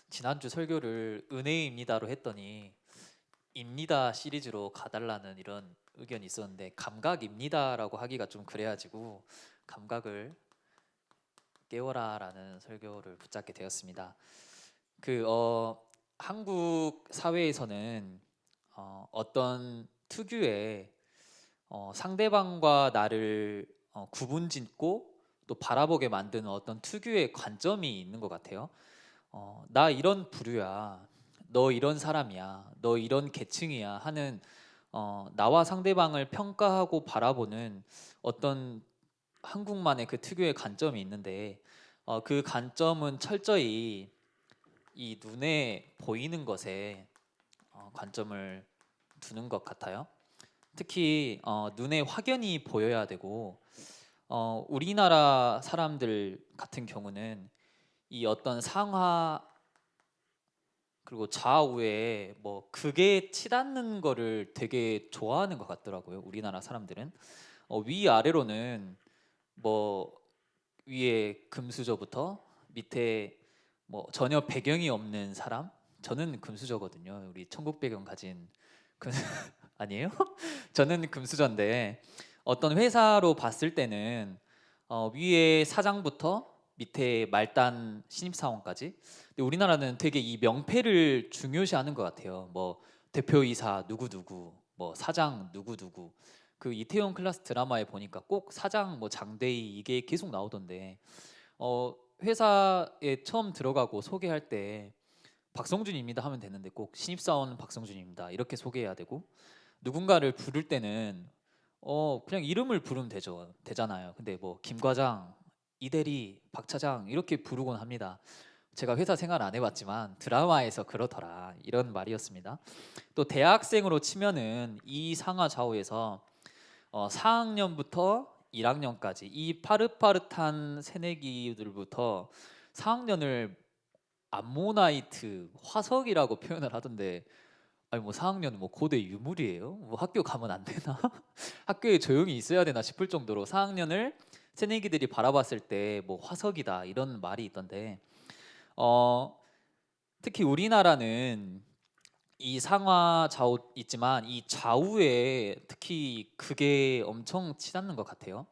지난주 설교를 은혜입니다로 했더니 입니다 시리즈로 가달라는 이런 의견이 있었는데 감각입니다라고 하기가 좀 그래가지고 감각을 깨워라라는 설교를 붙잡게 되었습니다. 그 한국 사회에서는 어떤 특유의 상대방과 나를 구분짓고 또 바라보게 만드는 어떤 특유의 관점이 있는 것 같아요. 나 이런 부류야, 너 이런 사람이야, 너 이런 계층이야 하는 나와 상대방을 평가하고 바라보는 어떤 한국만의 그 특유의 관점이 있는데 그 관점은 철저히 이 눈에 보이는 것에 관점을 두는 것 같아요. 특히 눈에 확연히 보여야 되고 우리나라 사람들 같은 경우는 이 어떤 상하 그리고 좌우에 뭐 극에 치닫는 거를 되게 좋아하는 것 같더라고요. 우리나라 사람들은 위아래로는 뭐 위에 금수저부터 밑에 뭐 전혀 배경이 없는 사람. 저는 금수저거든요. 우리 천국 배경 가진 금 아니에요? 저는 금수저인데 어떤 회사로 봤을 때는 위에 사장부터 밑에 말단 신입사원까지. 근데 우리나라는 되게 이 명패를 중요시하는 것 같아요. 뭐 대표이사 누구누구, 뭐 사장 누구누구. 그 이태원 클라스 드라마에 보니까 꼭 사장 뭐 장대희 이게 계속 나오던데 회사에 처음 들어가고 소개할 때 박성준입니다 하면 되는데 꼭 신입사원 박성준입니다 이렇게 소개해야 되고 누군가를 부를 때는 그냥 이름을 부르면 되잖아요. 근데 뭐 김 과장, 이 대리, 박 차장 이렇게 부르곤 합니다. 제가 회사 생활 안 해봤지만 드라마에서 그러더라 이런 말이었습니다. 또 대학생으로 치면은 이 상하 좌우에서 4학년부터 1학년까지 이 파릇파릇한 새내기들부터 4학년을 암모나이트 화석이라고 표현을 하던데 아니 뭐 4학년은 뭐 고대 유물이에요? 뭐 학교 가면 안 되나? 학교에 조용히 있어야 되나 싶을 정도로 4학년을 새내기들이 바라봤을 때 뭐 화석이다 이런 말이 있던데 어, 특히 우리나라는 이 상하 좌우 있지만 이 좌우에 특히 그게 엄청 치닫는 것 같아요.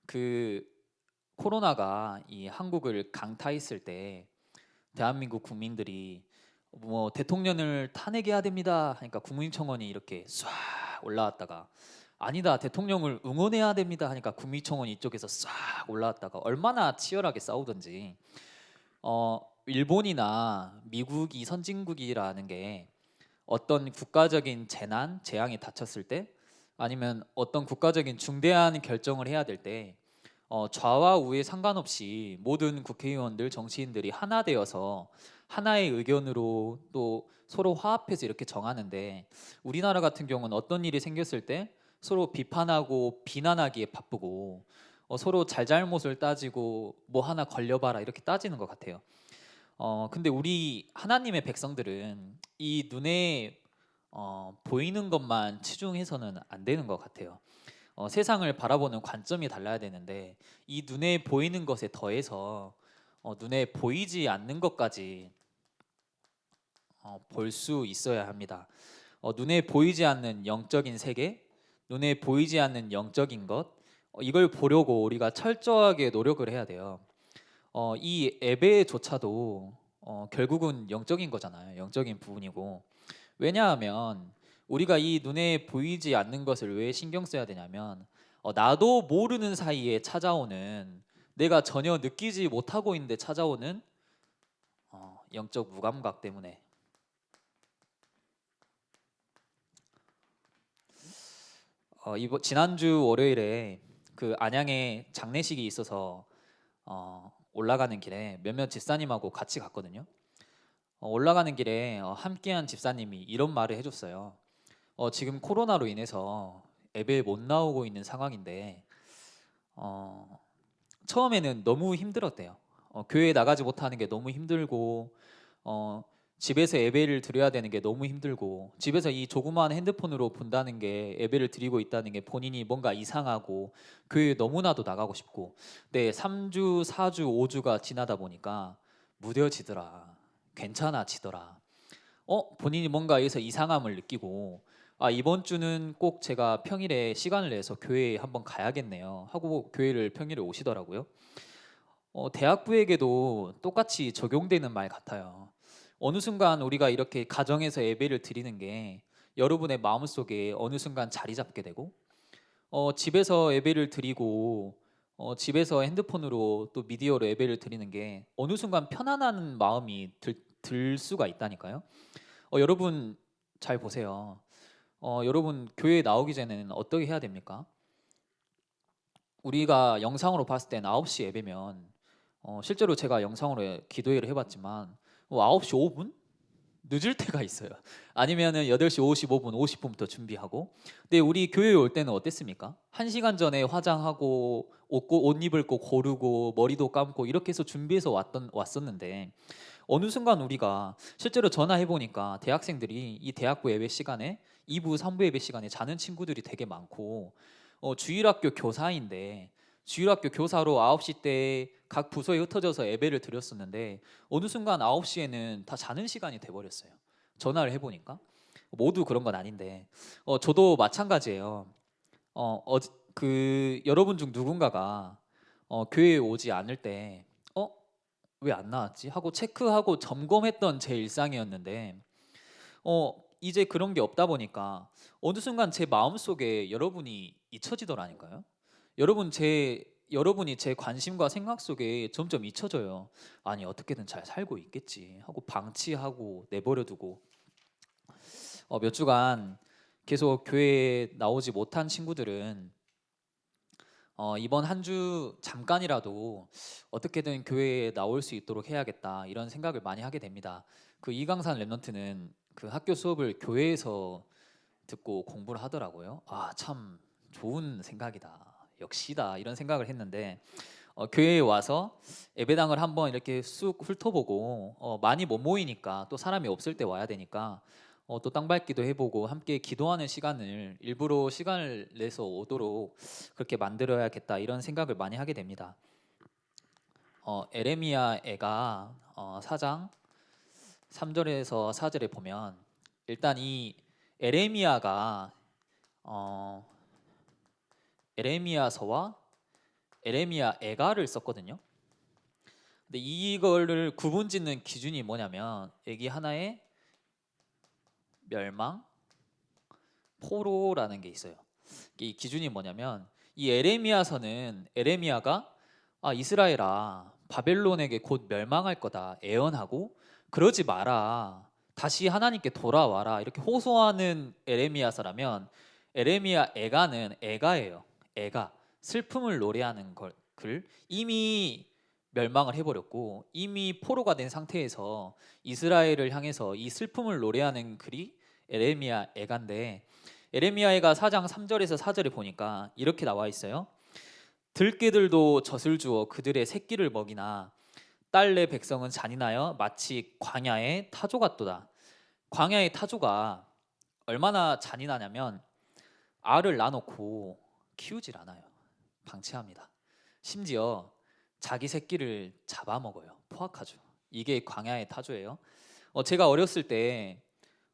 그 코로나가 이 한국을 강타했을 때 대한민국 국민들이 뭐 대통령을 탄핵해야 됩니다 하니까 국민청원이 이렇게 쏴 올라왔다가 아니다 대통령을 응원해야 됩니다 하니까 국민청원이 이쪽에서 싹 올라왔다가 얼마나 치열하게 싸우던지 일본이나 미국이 선진국이라는 게 어떤 국가적인 재난, 재앙이 닥쳤을 때 아니면 어떤 국가적인 중대한 결정을 해야 될 때 좌와 우에 상관없이 모든 국회의원들, 정치인들이 하나 되어서 하나의 의견으로 또 서로 화합해서 이렇게 정하는데 우리나라 같은 경우는 어떤 일이 생겼을 때 서로 비판하고 비난하기에 바쁘고 서로 잘잘못을 따지고 뭐 하나 걸려봐라 이렇게 따지는 것 같아요. 근데 우리 하나님의 백성들은 이 눈에 보이는 것만 치중해서는 안 되는 것 같아요. 세상을 바라보는 관점이 달라야 되는데 이 눈에 보이는 것에 더해서 눈에 보이지 않는 것까지 볼 수 있어야 합니다. 눈에 보이지 않는 영적인 세계, 눈에 보이지 않는 영적인 것, 이걸 보려고 우리가 철저하게 노력을 해야 돼요. 이 예배조차도 결국은 영적인 거잖아요. 영적인 부분이고 왜냐하면 우리가 이 눈에 보이지 않는 것을 왜 신경 써야 되냐면 나도 모르는 사이에 찾아오는 내가 전혀 느끼지 못하고 있는데 찾아오는 영적 무감각 때문에 이번 지난주 월요일에 그 안양에 장례식이 있어서 올라가는 길에 몇몇 집사님하고 같이 갔거든요. 올라가는 길에 함께한 집사님이 이런 말을 해줬어요. 지금 코로나로 인해서 예배에 못 나오고 있는 상황인데 어, 처음에는 너무 힘들었대요. 교회에 나가지 못하는 게 너무 힘들고 어, 집에서 예배를 드려야 되는 게 너무 힘들고 집에서 이 조그마한 핸드폰으로 본다는 게 예배를 드리고 있다는 게 본인이 뭔가 이상하고 교회에 너무나도 나가고 싶고 네, 3주, 4주, 5주가 지나다 보니까 무뎌지더라. 괜찮아지더라. 본인이 뭔가 여기서 이상함을 느끼고 이번 주는 꼭 제가 평일에 시간을 내서 교회에 한번 가야겠네요 하고 교회를 평일에 오시더라고요. 대학부에게도 똑같이 적용되는 말 같아요. 어느 순간 우리가 이렇게 가정에서 예배를 드리는 게 여러분의 마음속에 어느 순간 자리 잡게 되고 집에서 예배를 드리고 집에서 핸드폰으로 또 미디어로 예배를 드리는 게 어느 순간 편안한 마음이 들 수가 있다니까요. 여러분 잘 보세요. 여러분 교회 나오기 전에는 어떻게 해야 됩니까? 우리가 영상으로 봤을 땐 9시 예배면 실제로 제가 영상으로 기도회를 해봤지만 9시 5분? 늦을 때가 있어요. 아니면은 8시 55분, 50분부터 준비하고. 근데 우리 교회에 올 때는 어땠습니까? 1시간 전에 화장하고 옷 입을 거 고르고 머리도 감고 이렇게 해서 준비해서 왔었는데 어느 순간 우리가 실제로 전화해 보니까 대학생들이 이 대학부 예배 시간에 2부, 3부 예배 시간에 자는 친구들이 되게 많고 주일학교 교사인데 주일학교 교사로 9시 때 각 부서에 흩어져서 예배를 드렸었는데 어느 순간 9시에는 다 자는 시간이 돼버렸어요. 전화를 해보니까 모두 그런 건 아닌데 저도 마찬가지예요. 여러분 중 누군가가 교회에 오지 않을 때 왜 안 나왔지? 하고 체크하고 점검했던 제 일상이었는데 이제 그런 게 없다 보니까 어느 순간 제 마음속에 여러분이 잊혀지더라니까요. 여러분이 제 관심과 생각 속에 점점 잊혀져요. 아니 어떻게든 잘 살고 있겠지 하고 방치하고 내버려두고 몇 주간 계속 교회에 나오지 못한 친구들은 이번 한 주 잠깐이라도 어떻게든 교회에 나올 수 있도록 해야겠다 이런 생각을 많이 하게 됩니다. 그 이강산 랩런트는 그 학교 수업을 교회에서 듣고 공부를 하더라고요. 참 좋은 생각이다. 역시다 이런 생각을 했는데 교회에 와서 예배당을 한번 이렇게 쑥 훑어보고 많이 못 모이니까 또 사람이 없을 때 와야 되니까 또 땅밟기도 해보고 함께 기도하는 시간을 일부러 시간을 내서 오도록 그렇게 만들어야겠다 이런 생각을 많이 하게 됩니다. 에레미야가 4장 3절에서 4절에 보면 일단 이 에레미야가 에레미야서와 에레미야애가를 썼거든요. 근데 이거를 구분짓는 기준이 뭐냐면 여기 하나의 멸망, 포로라는 게 있어요. 이 기준이 뭐냐면 이 에레미야서는 에레미야가 이스라엘아 바벨론에게 곧 멸망할 거다 애언하고 그러지 마라 다시 하나님께 돌아와라 이렇게 호소하는 에레미야서라면 에레미야 애가는 애가예요. 애가 슬픔을 노래하는 글 이미 멸망을 해버렸고 이미 포로가 된 상태에서 이스라엘을 향해서 이 슬픔을 노래하는 글이 에레미야 애가인데 에레미야 애가 4장 3절에서 4절에 보니까 이렇게 나와 있어요. 들깨들도 젖을 주어 그들의 새끼를 먹이나 딸내 백성은 잔인하여 마치 광야의 타조 같도다. 광야의 타조가 얼마나 잔인하냐면 알을 낳아놓고 키우질 않아요. 방치합니다. 심지어 자기 새끼를 잡아먹어요. 포악하죠. 이게 광야의 타조예요. 제가 어렸을 때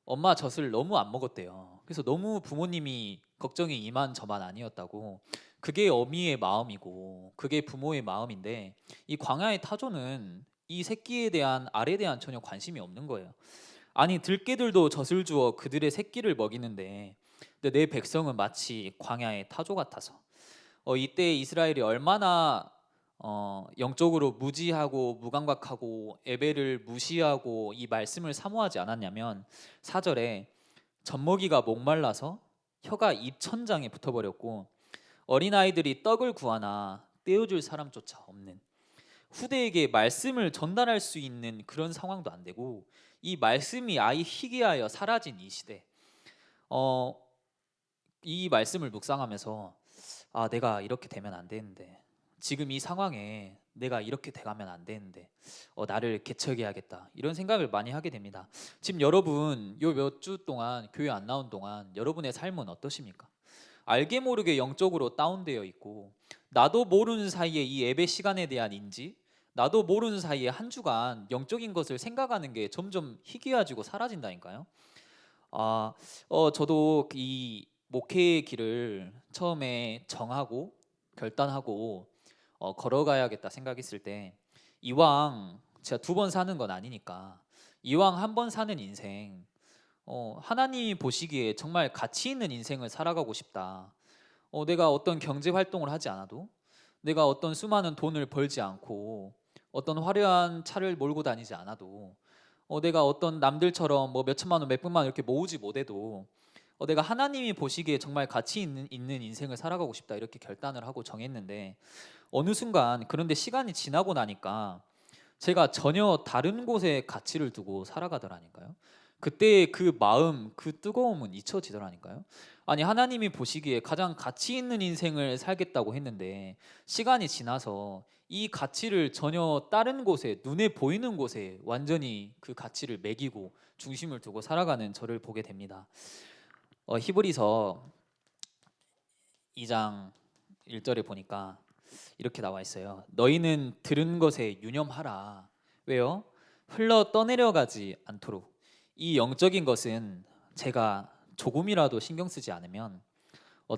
엄마 젖을 너무 안 먹었대요. 그래서 너무 부모님이 걱정이 이만저만 아니었다고. 그게 어미의 마음이고 그게 부모의 마음인데 이 광야의 타조는 이 새끼에 대한 알에 대한 전혀 관심이 없는 거예요. 아니 들깨들도 젖을 주어 그들의 새끼를 먹이는데 근데 내 백성은 마치 광야의 타조 같아서 이때 이스라엘이 얼마나 영적으로 무지하고 무감각하고 예배를 무시하고 이 말씀을 사모하지 않았냐면 4절에 젖먹이가 목말라서 혀가 입천장에 붙어버렸고 어린아이들이 떡을 구하나 떼어줄 사람조차 없는 후대에게 말씀을 전달할 수 있는 그런 상황도 안 되고 이 말씀이 아예 희귀하여 사라진 이 시대 이 말씀을 묵상하면서 내가 이렇게 되면 안 되는데 지금 이 상황에 내가 이렇게 돼가면 안 되는데 나를 개척해야겠다 이런 생각을 많이 하게 됩니다. 지금 여러분 요 몇 주 동안 교회 안 나온 동안 여러분의 삶은 어떠십니까? 알게 모르게 영적으로 다운되어 있고 나도 모르는 사이에 이 예배 시간에 대한 인지 나도 모르는 사이에 한 주간 영적인 것을 생각하는 게 점점 희귀해지고 사라진다니까요. 저도 이 목회의 길을 처음에 정하고 결단하고 걸어가야겠다 생각했을 때, 이왕 제가 두 번 사는 건 아니니까 이왕 한 번 사는 인생, 하나님이 보시기에 정말 가치 있는 인생을 살아가고 싶다. 내가 어떤 경제 활동을 하지 않아도, 내가 어떤 수많은 돈을 벌지 않고, 어떤 화려한 차를 몰고 다니지 않아도, 내가 어떤 남들처럼 뭐 몇천만 원, 몇백만 원 이렇게 모으지 못해도, 내가 하나님이 보시기에 정말 가치 있는 인생을 살아가고 싶다, 이렇게 결단을 하고 정했는데, 어느 순간 그런데 시간이 지나고 나니까 제가 전혀 다른 곳에 가치를 두고 살아가더라니까요. 그때 그 마음, 그 뜨거움은 잊혀지더라니까요. 아니, 하나님이 보시기에 가장 가치 있는 인생을 살겠다고 했는데 시간이 지나서 이 가치를 전혀 다른 곳에, 눈에 보이는 곳에 완전히 그 가치를 매기고 중심을 두고 살아가는 저를 보게 됩니다. 히브리서 2장 1절에 보니까 이렇게 나와 있어요. 너희는 들은 것에 유념하라. 왜요? 흘러 떠내려가지 않도록. 이 영적인 것은 제가 조금이라도 신경 쓰지 않으면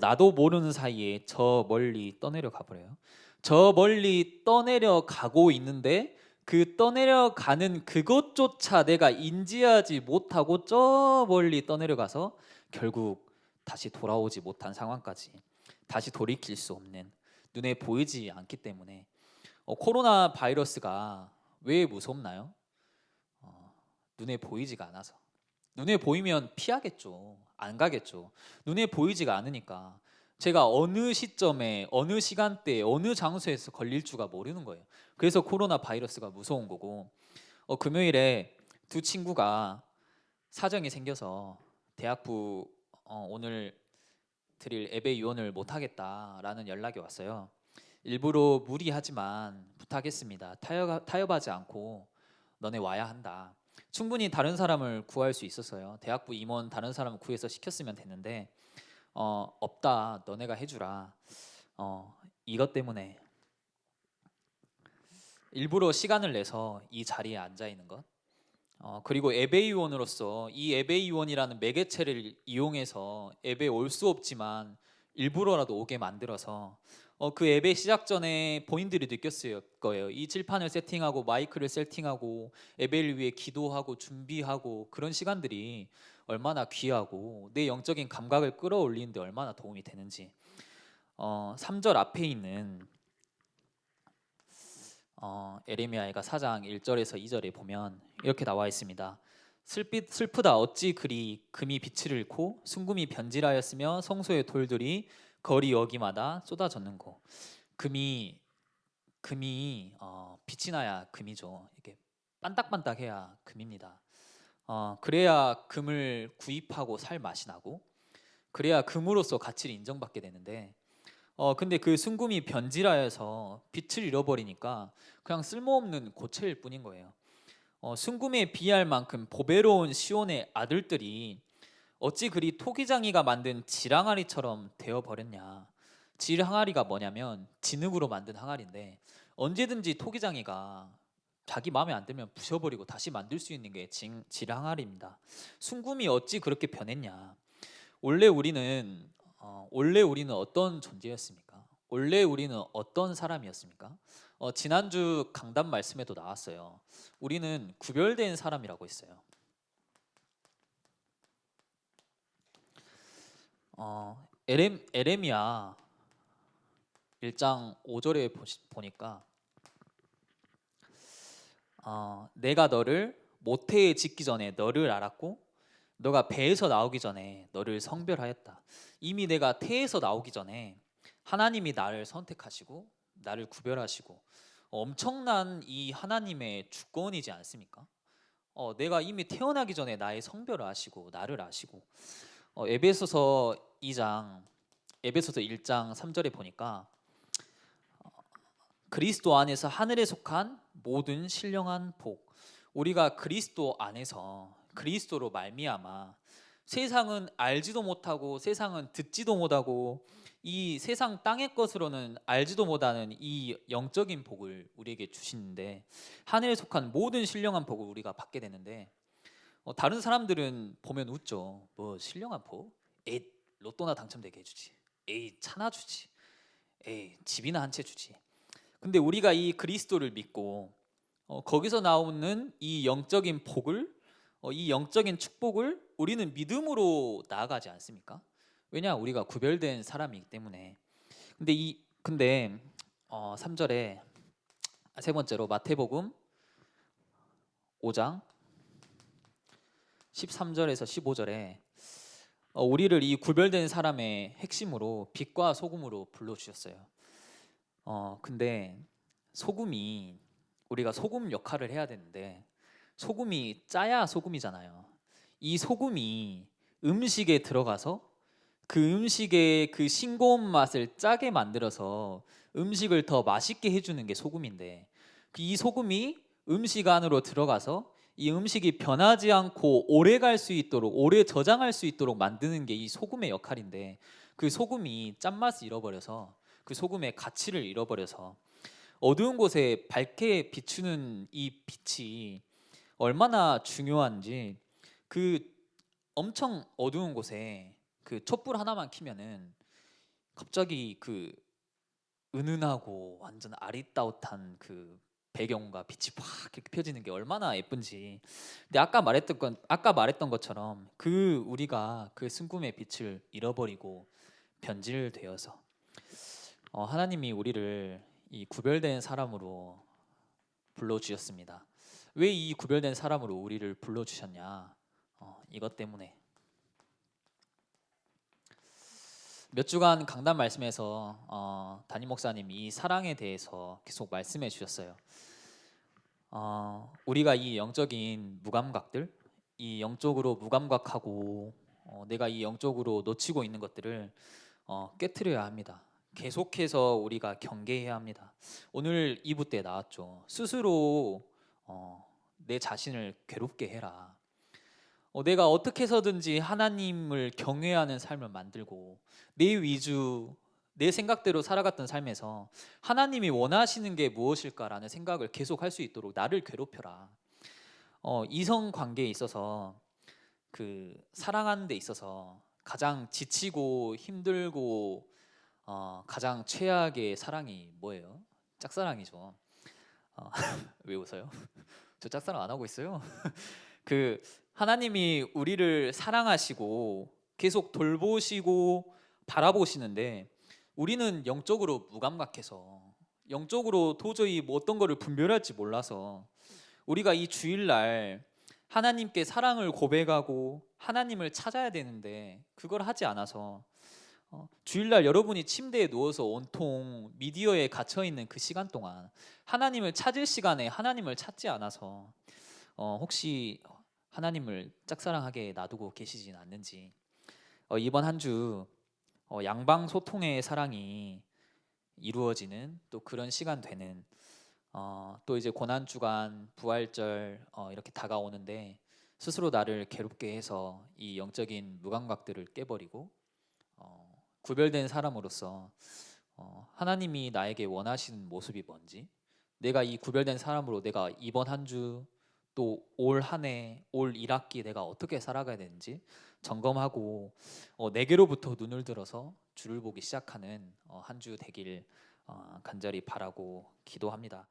나도 모르는 사이에 저 멀리 떠내려 가버려요. 저 멀리 떠내려 가고 있는데 그 떠내려 가는 그것조차 내가 인지하지 못하고 저 멀리 떠내려 가서 결국 다시 돌아오지 못한 상황까지, 다시 돌이킬 수 없는, 눈에 보이지 않기 때문에. 코로나 바이러스가 왜 무섭나요? 눈에 보이지가 않아서. 눈에 보이면 피하겠죠. 안 가겠죠. 눈에 보이지가 않으니까 제가 어느 시점에, 어느 시간대에, 어느 장소에서 걸릴 줄가 모르는 거예요. 그래서 코로나 바이러스가 무서운 거고, 금요일에 두 친구가 사정이 생겨서 대학부 오늘 드릴 예배 유언을 못 하겠다라는 연락이 왔어요. 일부러 무리하지만 부탁했습니다. 타협하지 않고 너네 와야 한다. 충분히 다른 사람을 구할 수 있었어요. 대학부 임원 다른 사람을 구해서 시켰으면 됐는데 없다. 너네가 해주라. 이것 때문에 일부러 시간을 내서 이 자리에 앉아 있는 것. 그리고 예배위원으로서 이 예배위원이라는 매개체를 이용해서 예배 올 수 없지만 일부러라도 오게 만들어서 그 예배 시작 전에 본인들이 느꼈을 거예요. 이 칠판을 세팅하고 마이크를 세팅하고 예배를 위해 기도하고 준비하고 그런 시간들이 얼마나 귀하고 내 영적인 감각을 끌어올리는데 얼마나 도움이 되는지. 3절 앞에 있는 에레미야가 4장 1절에서 2절에 보면 이렇게 나와 있습니다. 슬프다 어찌 그리 금이 빛을 잃고 순금이 변질하였으며 성소의 돌들이 거리 여기마다 쏟아졌는고. 금이 빛이 나야 금이죠. 이렇게 반딱반딱해야 금입니다. 그래야 금을 구입하고 살 맛이 나고, 그래야 금으로서 가치를 인정받게 되는데, 근데 그 순금이 변질하여서 빛을 잃어버리니까 그냥 쓸모없는 고체일 뿐인 거예요. 순금에 비할 만큼 보배로운 시온의 아들들이 어찌 그리 토기장이가 만든 질항아리처럼 되어버렸냐. 질항아리가 뭐냐면 진흙으로 만든 항아리인데 언제든지 토기장이가 자기 마음에 안 들면 부셔버리고 다시 만들 수 있는 게 질항아리입니다. 순금이 어찌 그렇게 변했냐. 원래 우리는 어떤 존재였습니까? 원래 우리는 어떤 사람이었습니까? 지난주 강단 말씀에도 나왔어요. 우리는 구별된 사람이라고 했어요. 에레미야 1장 5절에 보니까 내가 너를 모태에 짓기 전에 너를 알았고 너가 배에서 나오기 전에 너를 성별하였다. 이미 내가 태에서 나오기 전에 하나님이 나를 선택하시고 나를 구별하시고, 엄청난 이 하나님의 주권이지 않습니까? 내가 이미 태어나기 전에 나의 성별을 아시고 나를 아시고. 에베소서 1장 3절에 보니까 그리스도 안에서 하늘에 속한 모든 신령한 복, 우리가 그리스도 안에서 그리스도로 말미암아 세상은 알지도 못하고 세상은 듣지도 못하고 이 세상 땅의 것으로는 알지도 못하는 이 영적인 복을 우리에게 주시는데, 하늘에 속한 모든 신령한 복을 우리가 받게 되는데, 다른 사람들은 보면 웃죠. 뭐 신령한 복? 에이, 로또나 당첨되게 해주지. 에이, 차나 주지. 에이, 집이나 한 채 주지. 근데 우리가 이 그리스도를 믿고 거기서 나오는 이 영적인 복을, 이 영적인 축복을 우리는 믿음으로 나아가지 않습니까? 왜냐, 우리가 구별된 사람이기 때문에. 근데 3절에, 세 번째로 마태복음 5장 13절에서 15절에 우리를 이 구별된 사람의 핵심으로 빛과 소금으로 불러주셨어요. 근데 소금이, 우리가 소금 역할을 해야 되는데 소금이 짜야 소금이잖아요. 이 소금이 음식에 들어가서 그 음식의 그 싱거운 맛을 짜게 만들어서 음식을 더 맛있게 해주는 게 소금인데, 이 소금이 음식 안으로 들어가서 이 음식이 변하지 않고 오래 갈 수 있도록, 오래 저장할 수 있도록 만드는 게 이 소금의 역할인데, 그 소금이 짠맛을 잃어버려서, 그 소금의 가치를 잃어버려서 어두운 곳에 밝게 비추는 이 빛이 얼마나 중요한지, 그 엄청 어두운 곳에 그 촛불 하나만 켜면은 갑자기 그 은은하고 완전 아리따웃한 그 배경과 빛이 확 이렇게 펴지는 게 얼마나 예쁜지. 근데 아까 말했던 것처럼 그 우리가 그 순금의 빛을 잃어버리고 변질되어서 하나님이 우리를 이 구별된 사람으로 불러 주셨습니다. 왜 이 구별된 사람으로 우리를 불러 주셨냐? 이것 때문에. 몇 주간 강단 말씀에서 담임 목사님이 이 사랑에 대해서 계속 말씀해 주셨어요. 우리가 이 영적인 무감각들, 이 영적으로 무감각하고 내가 이 영적으로 놓치고 있는 것들을 깨트려야 합니다. 계속해서 우리가 경계해야 합니다. 오늘 2부 때 나왔죠. 스스로 내 자신을 괴롭게 해라. 내가 어떻게 해서든지 하나님을 경외하는 삶을 만들고 내 위주, 내 생각대로 살아갔던 삶에서 하나님이 원하시는 게 무엇일까라는 생각을 계속 할 수 있도록 나를 괴롭혀라. 이성 관계에 있어서, 그 사랑하는 데 있어서 가장 지치고 힘들고 가장 최악의 사랑이 뭐예요? 짝사랑이죠. 왜 웃어요? 저 짝사랑 안 하고 있어요. 그 하나님이 우리를 사랑하시고 계속 돌보시고 바라보시는데, 우리는 영적으로 무감각해서, 영적으로 도저히 뭐 어떤 거를 분별할지 몰라서 우리가 이 주일날 하나님께 사랑을 고백하고 하나님을 찾아야 되는데 그걸 하지 않아서 주일날 여러분이 침대에 누워서 온통 미디어에 갇혀 있는 그 시간 동안 하나님을 찾을 시간에 하나님을 찾지 않아서 혹시 하나님을 짝사랑하게 놔두고 계시진 않는지, 이번 한 주 양방 소통의 사랑이 이루어지는 또 그런 시간 되는, 또 이제 고난 주간 부활절 이렇게 다가오는데, 스스로 나를 괴롭게 해서 이 영적인 무감각들을 깨버리고 구별된 사람으로서 하나님이 나에게 원하시는 모습이 뭔지, 내가 이 구별된 사람으로 내가 이번 한 주 또 올 한 해, 올 1학기 내가 어떻게 살아가야 되는지 점검하고 내게로부터 눈을 들어서 주를 보기 시작하는 한 주 되길 간절히 바라고 기도합니다.